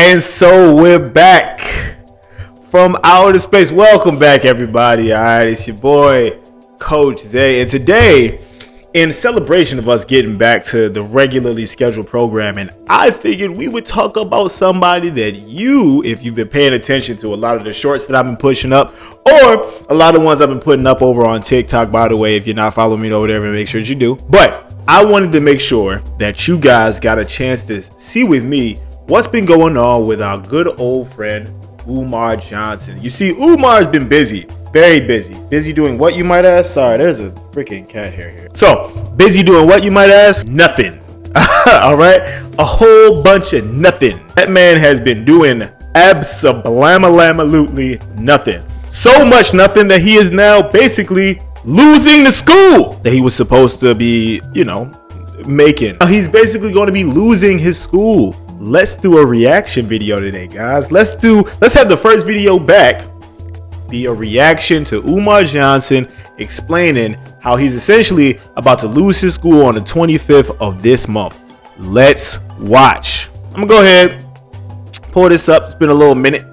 And so we're back from outer space. Welcome back, everybody. All right, it's your boy, Coach Zay. And today, in celebration of us getting back to the regularly scheduled programming, I figured we would talk about somebody that you, if you've been paying attention to a lot of the shorts that I've been pushing up, or a lot of ones I've been putting up over on TikTok, by the way, if you're not following me over there, make sure that you do. But I wanted to make sure that you guys got a chance to see with me what's been going on with our good old friend, Umar Johnson. You see, Umar's been busy, very busy. Busy doing what, you might ask? Sorry, there's a freaking cat hair here. So, busy doing what, you might ask? Nothing. All right? A whole bunch of nothing. That man has been doing absolutely nothing. So much nothing that he is now basically losing the school that he was supposed to be, making. He's basically going to be losing his school. Let's do a reaction video today, guys. Let's have the first video back be a reaction to Umar Johnson explaining how he's essentially about to lose his school on the 25th of this month. Let's watch. I'm gonna go ahead, pull this up. It's been a little minute.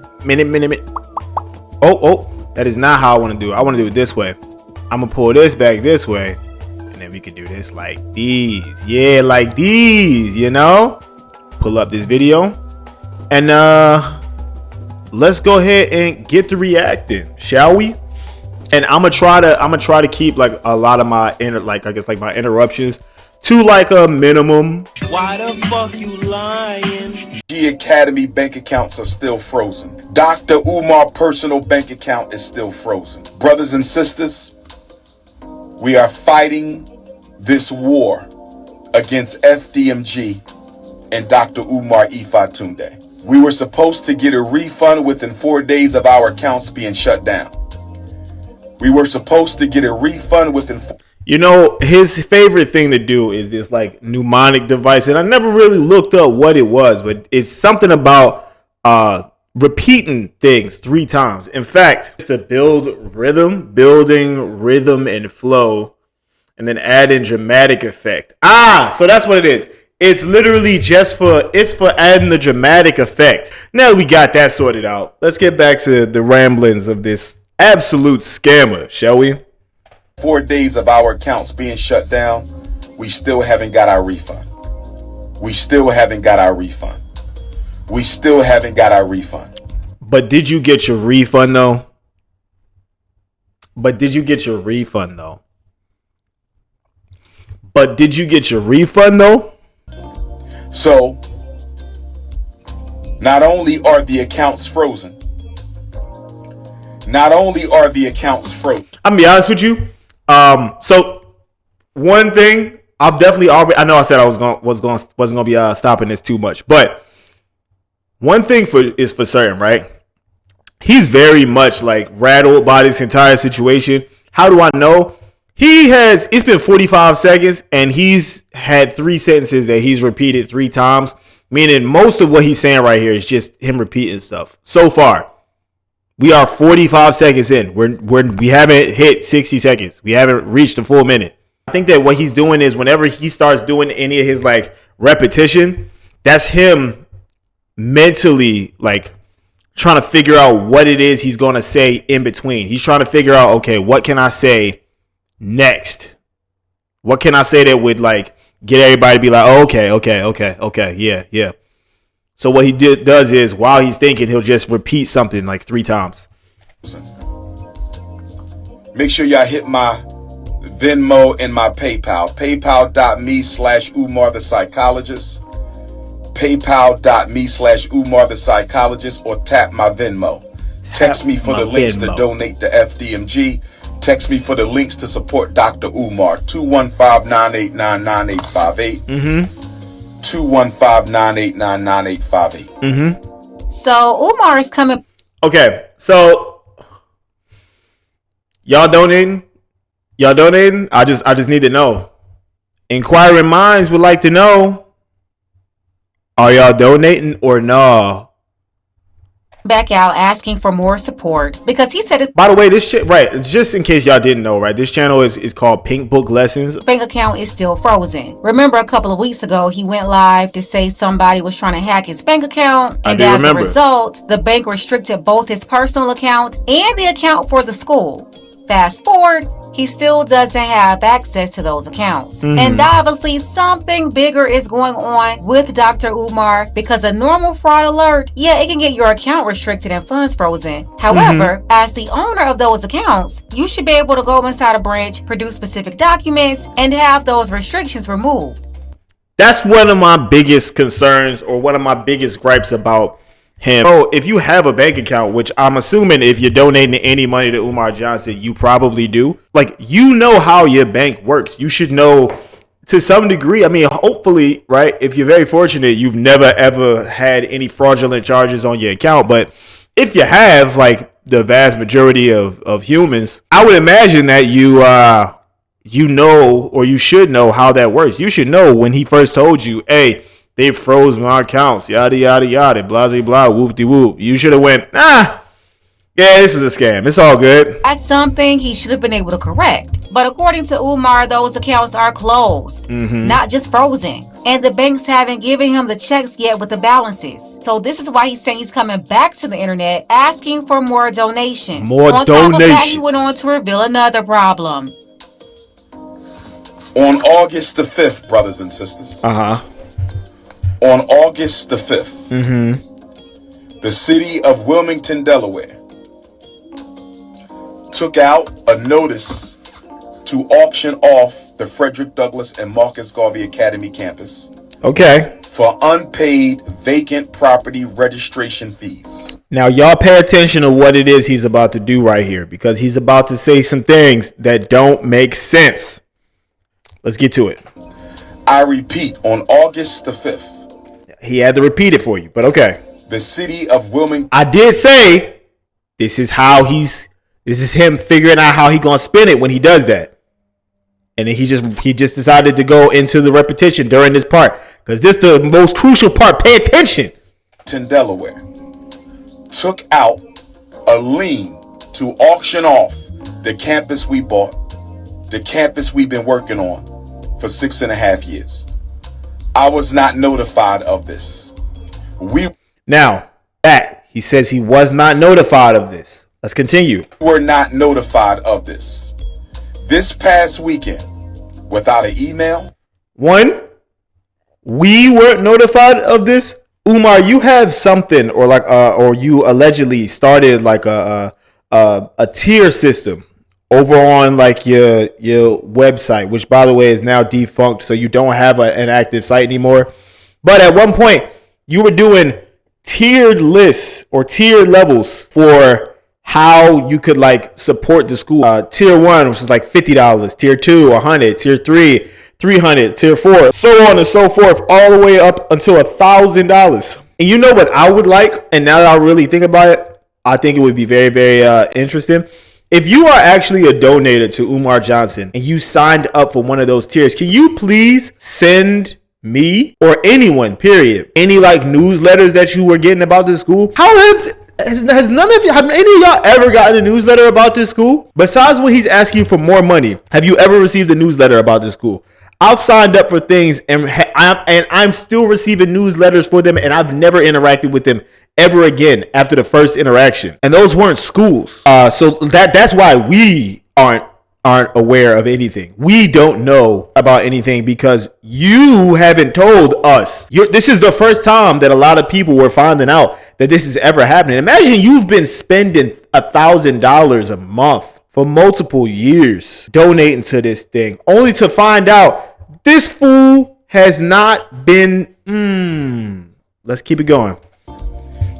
Oh, that is not how I want to do it. I want to do it this way. I'm gonna pull this back this way, and then we can do this like these. Yeah, like these, Pull up this video, and let's go ahead and get to reacting, shall we? And I'm gonna try to keep like a lot of my my interruptions to like a minimum. Why the fuck you lying? G Academy bank accounts are still frozen. Dr. Umar personal bank account is still frozen. Brothers and sisters, we are fighting this war against FDMG and Dr. Umar Ifatunde. We were supposed to get a refund within 4 days of our accounts being shut down. We were supposed to get a refund within his favorite thing to do is this like mnemonic device, and I never really looked up what it was, but it's something about repeating things 3 times. In fact, to building rhythm and flow, and then add in dramatic effect. So that's what it is. It's literally for adding the dramatic effect. Now that we got that sorted out, let's get back to the ramblings of this absolute scammer, shall we? 4 days of our accounts being shut down, we still haven't got our refund. We still haven't got our refund. We still haven't got our refund. But did you get your refund though? But did you get your refund though? So, not only are the accounts frozen, I'm gonna be honest with you. So one thing I've definitely already, I know I said I wasn't gonna be stopping this too much, but one thing is for certain, right? He's very much like rattled by this entire situation. How do I know? It's been 45 seconds and he's had 3 sentences that he's repeated 3 times, meaning most of what he's saying right here is just him repeating stuff. So far, we are 45 seconds in. We haven't hit 60 seconds. We haven't reached a full minute. I think that what he's doing is whenever he starts doing any of his like repetition, that's him mentally like trying to figure out what it is he's going to say in between. He's trying to figure out, okay, what can I say next? What can I say that would like get everybody to be like, oh, okay, yeah. So what he does is while he's thinking, he'll just repeat something like 3 times. Make sure y'all hit my Venmo and my PayPal. PayPal.me/Umar the Psychologist. PayPal.me/Umar the Psychologist, or tap my Venmo. Text me for the links to donate to FDMG. Text me for the links to support Dr. Umar. 215-989-9858. 215-989-9858. So Umar is coming. Okay, so y'all donating? I just need to know. Inquiring minds would like to know: are y'all donating or no? back out asking for more support because he said his By the way, this shit, right, just in case y'all didn't know, right, this channel is called Pink Book Lessons. bank account is still frozen. Remember a couple of weeks ago, he went live to say somebody was trying to hack his bank account, and as a result, the bank restricted both his personal account and the account for the school. Fast forward, he still doesn't have access to those accounts. And obviously something bigger is going on with Dr. Umar, because a normal fraud alert, yeah, it can get your account restricted and funds frozen. However, as the owner of those accounts, you should be able to go inside a branch, produce specific documents, and have those restrictions removed. That's one of my biggest concerns, or one of my biggest gripes about him. Oh, if you have a bank account, which I'm assuming if you're donating any money to Umar Johnson, you probably do. Like, you know how your bank works. You should know to some degree. I mean, hopefully, right? If you're very fortunate, you've never ever had any fraudulent charges on your account. But if you have, like the vast majority of humans, I would imagine that you know, or you should know how that works. You should know when he first told you, hey, they froze my accounts, yada, yada, yada, blah, blah, blah, whoop-de-whoop. You should have went, yeah, this was a scam. It's all good. That's something he should have been able to correct. But according to Umar, those accounts are closed, not just frozen. And the banks haven't given him the checks yet with the balances. So this is why he's saying he's coming back to the internet asking for more donations. On top of that, he went on to reveal another problem. On August the 5th, brothers and sisters. On August the 5th, the city of Wilmington, Delaware, took out a notice to auction off the Frederick Douglass and Marcus Garvey Academy campus. Okay. For unpaid vacant property registration fees. Now, y'all pay attention to what it is he's about to do right here, because he's about to say some things that don't make sense. Let's get to it. I repeat, on August the 5th. He had to repeat it for you, but okay. The city of Wilmington. I did say this is him figuring out how he gonna spin it when he does that. And then he just decided to go into the repetition during this part, because this is the most crucial part. Pay attention. Delaware took out a lien to auction off the campus we bought, the campus we've been working on for 6.5 years. I was not notified of this. He says he was not notified of this. Let's continue. Were not notified of this. This past weekend, without an email. One, we weren't notified of this. Umar, you have something, or you allegedly started like a tier system over on like your website, which by the way is now defunct, so you don't have an active site anymore. But at one point you were doing tiered lists or tiered levels for how you could like support the school. Tier 1, which is like $50, tier 2 $100, tier 3 $300, tier 4, so on and so forth, all the way up until $1,000. And you know what I would like, and now that I really think about it, I think it would be very, very interesting. If you are actually a donator to Umar Johnson and you signed up for one of those tiers, can you please send me or anyone, period, any like newsletters that you were getting about this school? Have any of y'all ever gotten a newsletter about this school? Besides when he's asking you for more money, have you ever received a newsletter about this school? I've signed up for things and I'm still receiving newsletters for them, and I've never interacted with them ever again after the first interaction. And those weren't schools. So that's why we aren't aware of anything. We don't know about anything because you haven't told us. This is the first time that a lot of people were finding out that this is ever happening. Imagine you've been spending $1,000 a month for multiple years donating to this thing, only to find out this fool has not been. Let's keep it going.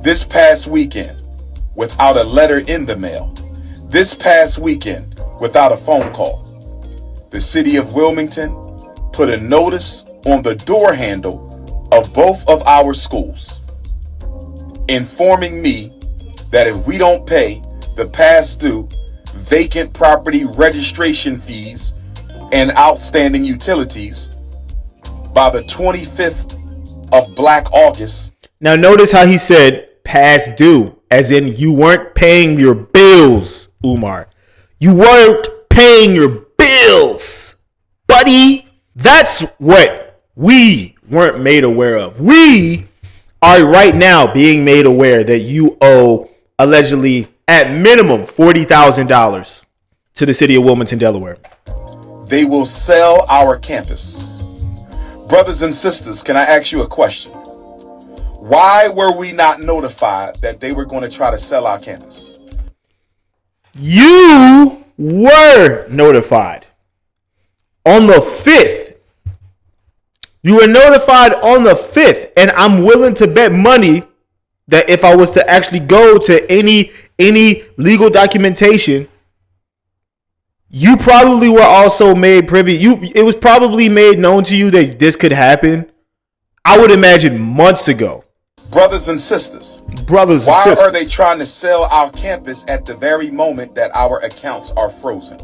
This past weekend, without a letter in the mail. This past weekend, without a phone call. The city of Wilmington put a notice on the door handle of both of our schools, informing me that if we don't pay the past due vacant property registration fees and outstanding utilities by the 25th of Black August. Now notice how he said past due. as in you weren't paying your bills, Umar. You weren't paying your bills, buddy. That's what we weren't made aware of. We are right now being made aware that you owe allegedly at minimum $40,000 to the city of Wilmington, Delaware. They will sell our campus. Brothers and sisters, can I ask you a question? Why were we not notified that they were going to try to sell our campus? You were notified on the 5th. You were notified on the 5th, and I'm willing to bet money that if I was to actually go to any legal documentation, you probably were also made privy. It was probably made known to you that this could happen. I would imagine months ago. Brothers and sisters, why are they trying to sell our campus at the very moment that our accounts are frozen?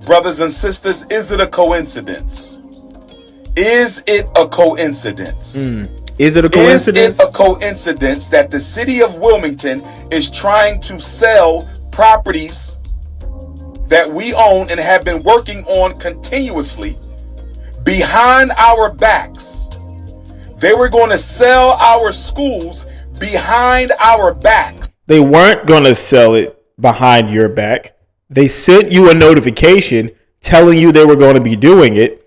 Brothers and sisters, is it a coincidence? Is it a coincidence? Is it a coincidence? Is it a coincidence that the city of Wilmington is trying to sell properties that we own and have been working on continuously behind our backs? They were going to sell our schools behind our backs. They weren't going to sell it behind your back. They sent you a notification telling you they were going to be doing it.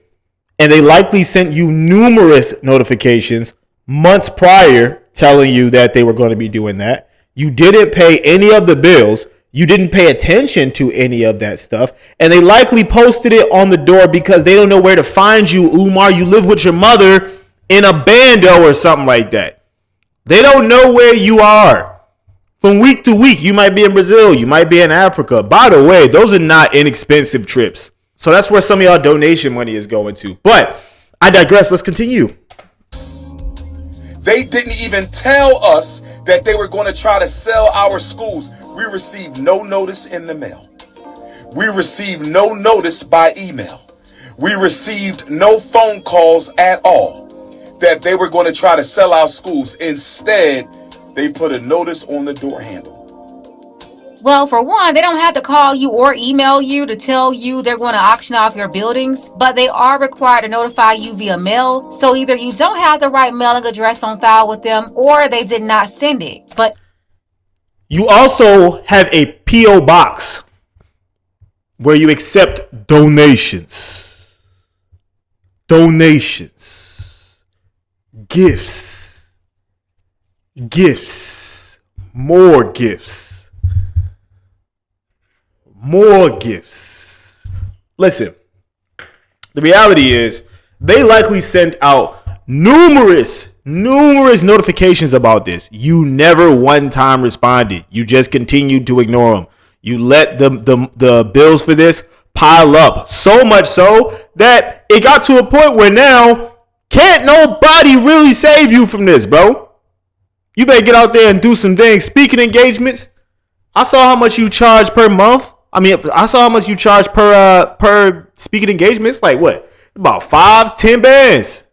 And they likely sent you numerous notifications months prior telling you that they were going to be doing that. You didn't pay any of the bills. You didn't pay attention to any of that stuff. And they likely posted it on the door because they don't know where to find you, Umar. You live with your mother in a bando or something like that. They don't know where you are. From week to week, you might be in Brazil. You might be in Africa. By the way, those are not inexpensive trips. So that's where some of y'all donation money is going to. But I digress. Let's continue. They didn't even tell us that they were going to try to sell our schools. We received no notice in the mail. We received no notice by email. We received no phone calls at all that they were going to try to sell our schools. Instead, they put a notice on the door handle. Well, for one, they don't have to call you or email you to tell you they're going to auction off your buildings, but they are required to notify you via mail. So either you don't have the right mailing address on file with them, or they did not send it. But you also have a P.O. box where you accept donations, gifts, more gifts. Listen, the reality is they likely sent out numerous notifications about this. You never one time responded. You just continued to ignore them. You let the bills for this pile up, so much so that it got to a point where now can't nobody really save you from this, bro. You better get out there and do some dang speaking engagements. I saw how much you charge per month. I saw how much you charge per speaking engagement. It's like what? About 5-10 bands.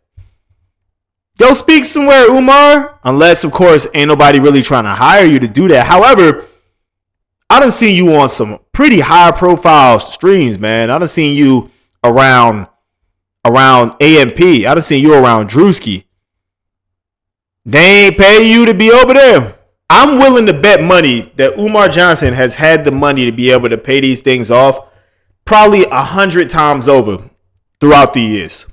Go speak somewhere, Umar. Unless, of course, ain't nobody really trying to hire you to do that. However, I done seen you on some pretty high profile streams, man. I done seen you around AMP. I done seen you around Drewski. They ain't pay you to be over there. I'm willing to bet money that Umar Johnson has had the money to be able to pay these things off probably 100 times over throughout the years.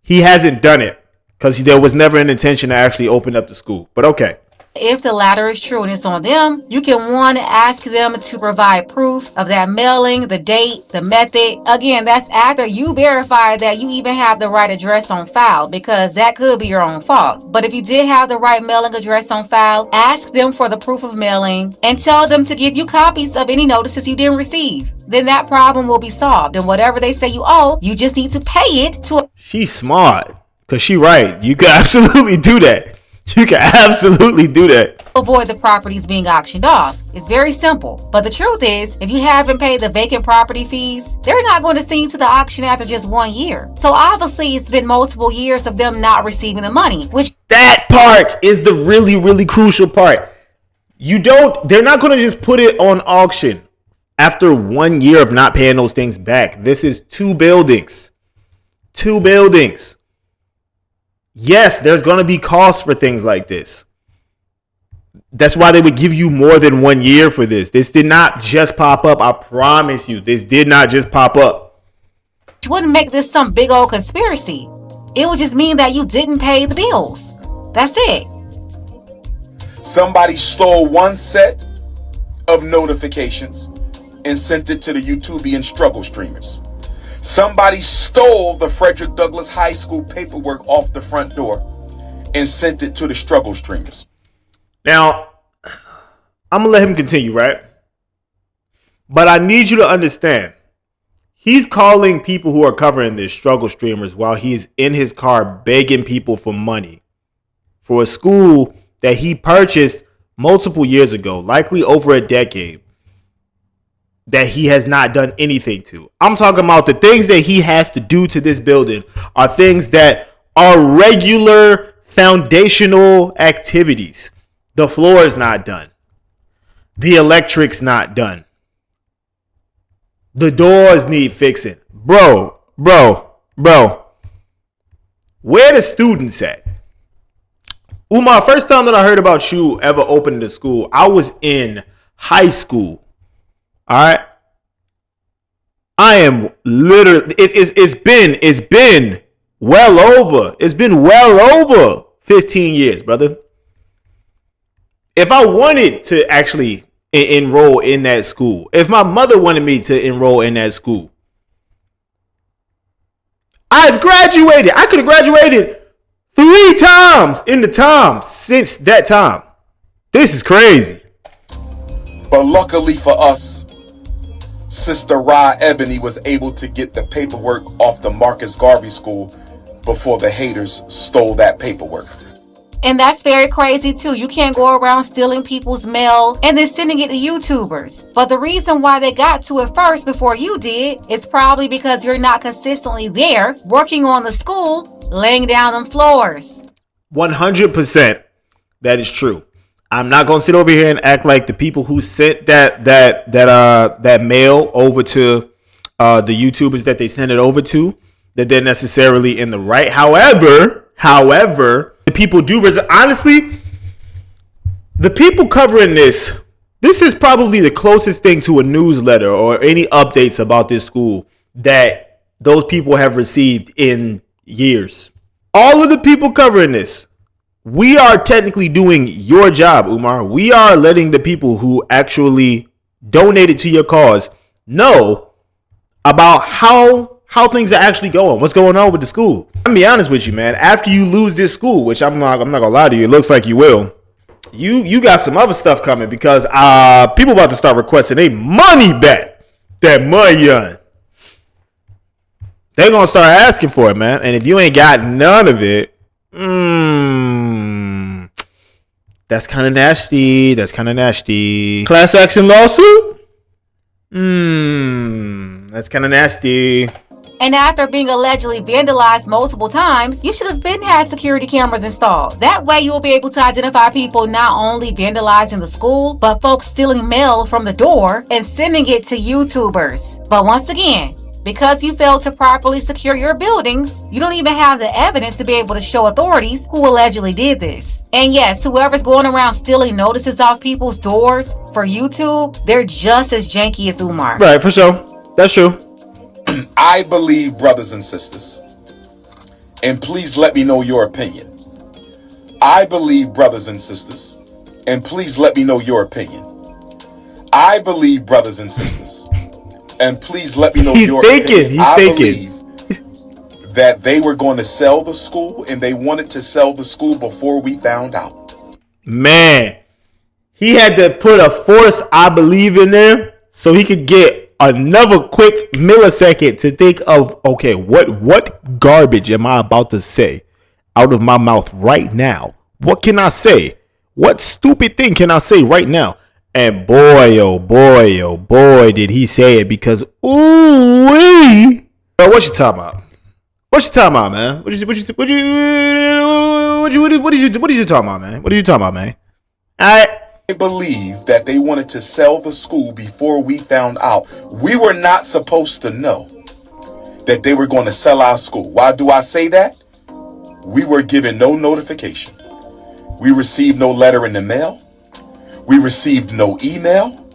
He hasn't done it because there was never an intention to actually open up the school. But okay. if the latter is true and it's on them, you can ask them to provide proof of that mailing, the date, the method. Again, that's after you verify that you even have the right address on file, because that could be your own fault. But if you did have the right mailing address on file, ask them for the proof of mailing and tell them to give you copies of any notices you didn't receive. Then that problem will be solved. And whatever they say you owe, you just need to pay it to. She's smart, because she right. You can absolutely do that. You can absolutely do that. Avoid the properties being auctioned off. It's very simple. But the truth is, if you haven't paid the vacant property fees, they're not going to send you to the auction after just 1 year. So obviously it's been multiple years of them not receiving the money, which that part is the really, really crucial part. They're not going to just put it on auction after 1 year of not paying those things back. This is 2 buildings. 2 buildings. Yes, there's going to be costs for things like this. That's why they would give you more than 1 year for this. This did not just pop up. I promise you, this did not just pop up. It wouldn't make this some big old conspiracy. It would just mean that you didn't pay the bills. That's it. Somebody stole one set of notifications and sent it to the YouTubian struggle streamers. Somebody stole the Frederick Douglass High School paperwork off the front door and sent it to the struggle streamers. Now, I'm going to let him continue, right? But I need you to understand, he's calling people who are covering this struggle streamers while he's in his car begging people for money for a school that he purchased multiple years ago, likely over a decade, that he has not done anything to. I'm talking about the things that he has to do to this building are things that are regular foundational activities. The floor is not done. The electric's not done. The doors need fixing. Bro. Where the students at? Umar, first time that I heard about you ever opening the school, I was in high school. All right. I am literally, it's been well over 15 years, brother. If I wanted to actually enroll in that school, if my mother wanted me to enroll in that school, I've graduated. I could have graduated 3 times in the time since that time. This is crazy. But luckily for us, Sister Ra Ebony was able to get the paperwork off the Marcus Garvey School before the haters stole that paperwork. And that's very crazy too. You can't go around stealing people's mail and then sending it to YouTubers. But the reason why they got to it first before you did is probably because you're not consistently there working on the school, laying down them floors. 100% that is true. I'm not gonna sit over here and act like the people who sent that mail over to the YouTubers that they sent it over to, that they're necessarily in the right. However, the people do honestly, the people covering this is probably the closest thing to a newsletter or any updates about this school that those people have received in years. All of the people covering this, we are technically doing your job, Umar. We are letting the people who actually donated to your cause know about how things are actually going, what's going on with the school. I'm gonna be honest with you, man. After you lose this school, which I'm not gonna lie to you, it looks like you will. You got some other stuff coming because people about to start requesting their money back. That money, they're gonna start asking for it, man. And if you ain't got none of it, that's kind of nasty. Class action lawsuit? That's kind of nasty. And after being allegedly vandalized multiple times, you should have been had security cameras installed. That way you will be able to identify people not only vandalizing the school, but folks stealing mail from the door and sending it to YouTubers. But once again, because you failed to properly secure your buildings, you don't even have the evidence to be able to show authorities who allegedly did this. And yes, whoever's going around stealing notices off people's doors for YouTube, they're just as janky as Umar. Right, for sure. That's true. I believe, brothers and sisters, and please let me know your opinion. I believe, brothers and sisters, and please let me know your opinion. I believe, brothers and sisters, and please let me know your opinion. I believe that they were going to sell the school, and they wanted to sell the school before we found out. Man, he had to put a fourth "I believe" in there so he could get another quick millisecond to think of, okay, what garbage am I about to say out of my mouth right now? What can I say? What stupid thing can I say right now? And boy, oh boy, did he say it, because ooh-wee. Bro, what you talking about? What you talking about, man? What are you talking about, man? What are you talking about, man? All right. believe that they wanted to sell the school before we found out. We were not supposed to know that they were going to sell our school. Why do I say that? We were given no notification. We received no letter in the mail. We received no email.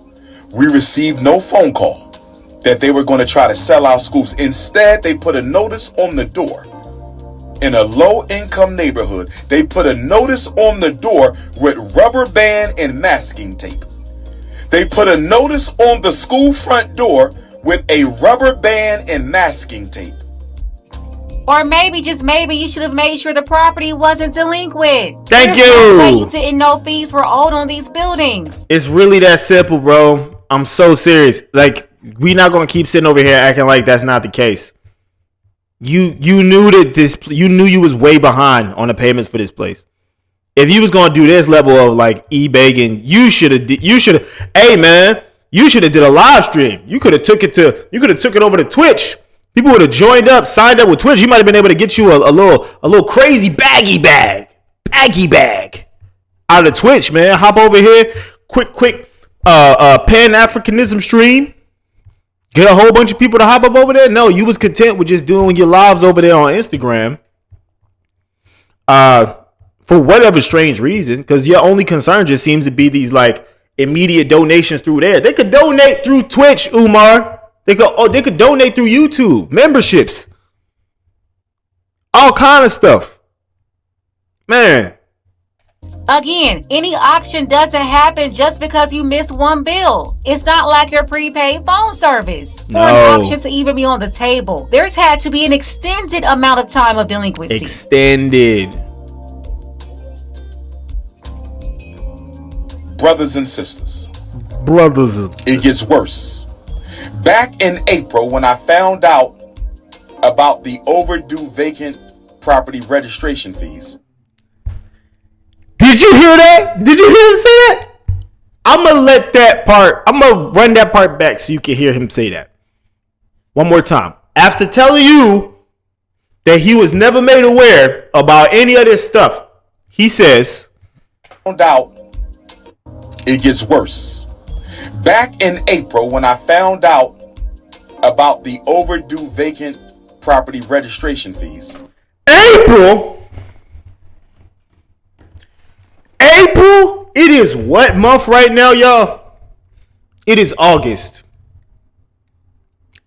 We received no phone call that they were going to try to sell our schools. Instead, they put a notice on the door. In a low-income neighborhood, they put a notice on the door with rubber band and masking tape. They put a notice on the school front door with a rubber band and masking tape. Or maybe, just maybe, you should have made sure the property wasn't delinquent. Thank you. You didn't know fees were owed on these buildings. It's really that simple, bro. I'm so serious. Like, we not gonna keep sitting over here acting like that's not the case. You knew that you knew you was way behind on the payments for this place. If you was gonna do this level of like e-begging, you should have. Hey man, you should have did a live stream. You could have took it over to Twitch. People would have joined up, signed up with Twitch. You might have been able to get you a little crazy baggy bag out of Twitch, man. Hop over here, quick Pan-Africanism stream. Get a whole bunch of people to hop up over there. No, you was content with just doing your lives over there on Instagram. For whatever strange reason, because your only concern just seems to be these like immediate donations through there. They could donate through Twitch, Umar. They could donate through YouTube, memberships, all kind of stuff. Man. Again, any auction doesn't happen just because you missed one bill. It's not like your prepaid phone service. For an auction to even be on the table, there's had to be an extended amount of time of delinquency. Extended. Brothers and sisters. It gets worse. Back in April, when I found out about the overdue vacant property registration fees. Did you hear that? Did you hear him say that? I'm going to run that part back so you can hear him say that. One more time. After telling you that he was never made aware about any of this stuff, he says, found out it gets worse. Back in April, when I found out about the overdue vacant property registration fees. April? It is what month right now, y'all? It is August.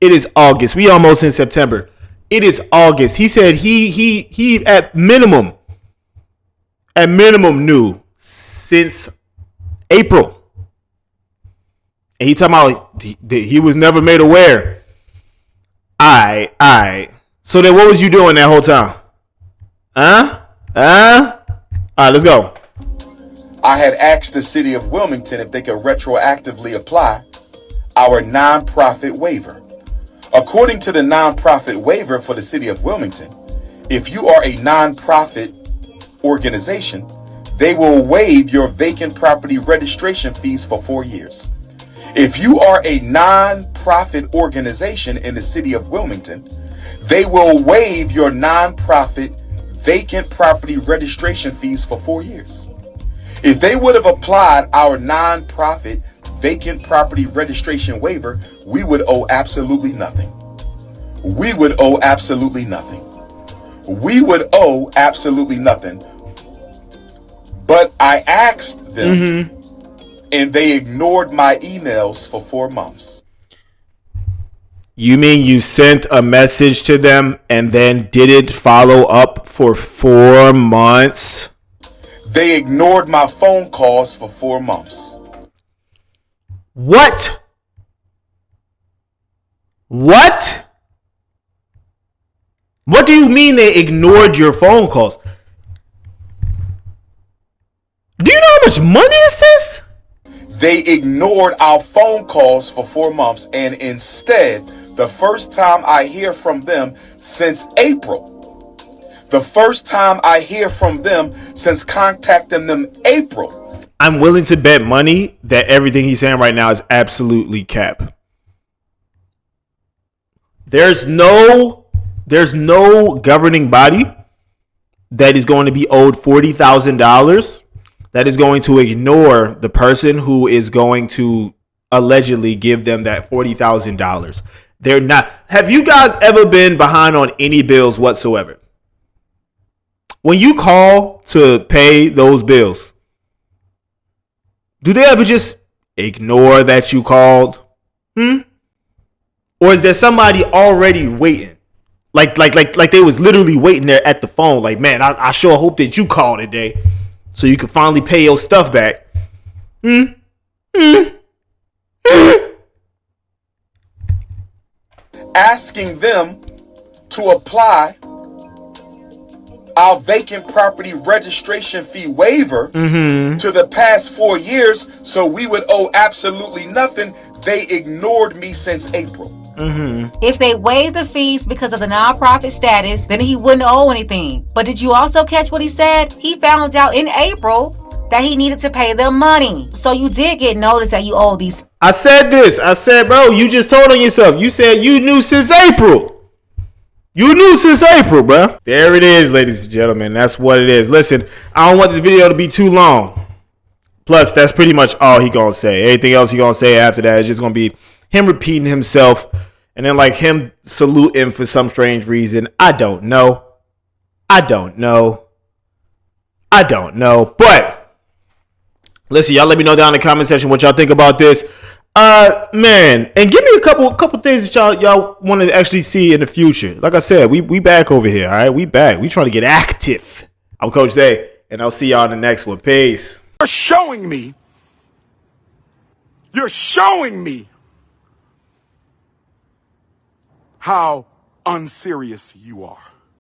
We almost in September. It is August. He said he at minimum knew since April. And he talking about he was never made aware. Alright. So then what was you doing that whole time? Huh? Alright, let's go. I had asked the city of Wilmington if they could retroactively apply our nonprofit waiver. According to the nonprofit waiver for the city of Wilmington, if you are a nonprofit organization, they will waive your vacant property registration fees for 4 years. If you are a nonprofit organization in the city of Wilmington, they will waive your nonprofit vacant property registration fees for 4 years. If they would have applied our nonprofit vacant property registration waiver, we would owe absolutely nothing. But I asked them, and they ignored my emails for 4 months. You mean you sent a message to them and then didn't follow up for 4 months? They ignored my phone calls for 4 months. What? What do you mean they ignored your phone calls? Do you know how much money this is? They ignored our phone calls for 4 months, and instead, the first time I hear from them since April, since contacting them April. I'm willing to bet money that everything he's saying right now is absolutely cap. There's no governing body that is going to be owed $40,000 that is going to ignore the person who is going to allegedly give them that $40,000. They're not. Have you guys ever been behind on any bills whatsoever? When you call to pay those bills, do they ever just ignore that you called? Or is there somebody already waiting? Like they was literally waiting there at the phone. Like, man, I sure hope that you call today so you can finally pay your stuff back. Asking them to apply our vacant property registration fee waiver to the past 4 years so we would owe absolutely nothing. They ignored me since April. If they waived the fees because of the nonprofit status, then he wouldn't owe anything. But did you also catch what he said? He found out in April that he needed to pay them money. So you did get notice that you owe these. I said this. I said, bro, you just told on yourself. You said you knew since April. You knew since April, bro. There it is, ladies and gentlemen. That's what it is. Listen, I don't want this video to be too long. Plus, that's pretty much all he gonna say. Anything else he gonna say after that is just gonna be him repeating himself and then like him saluting for some strange reason. I don't know. But listen, y'all let me know down in the comment section what y'all think about this. Man, and give me a couple things that y'all want to actually see in the future. Like I said, we back over here, all right? We back. We trying to get active. I'm Coach Zay, and I'll see y'all in the next one. Peace. You're showing me how unserious you are.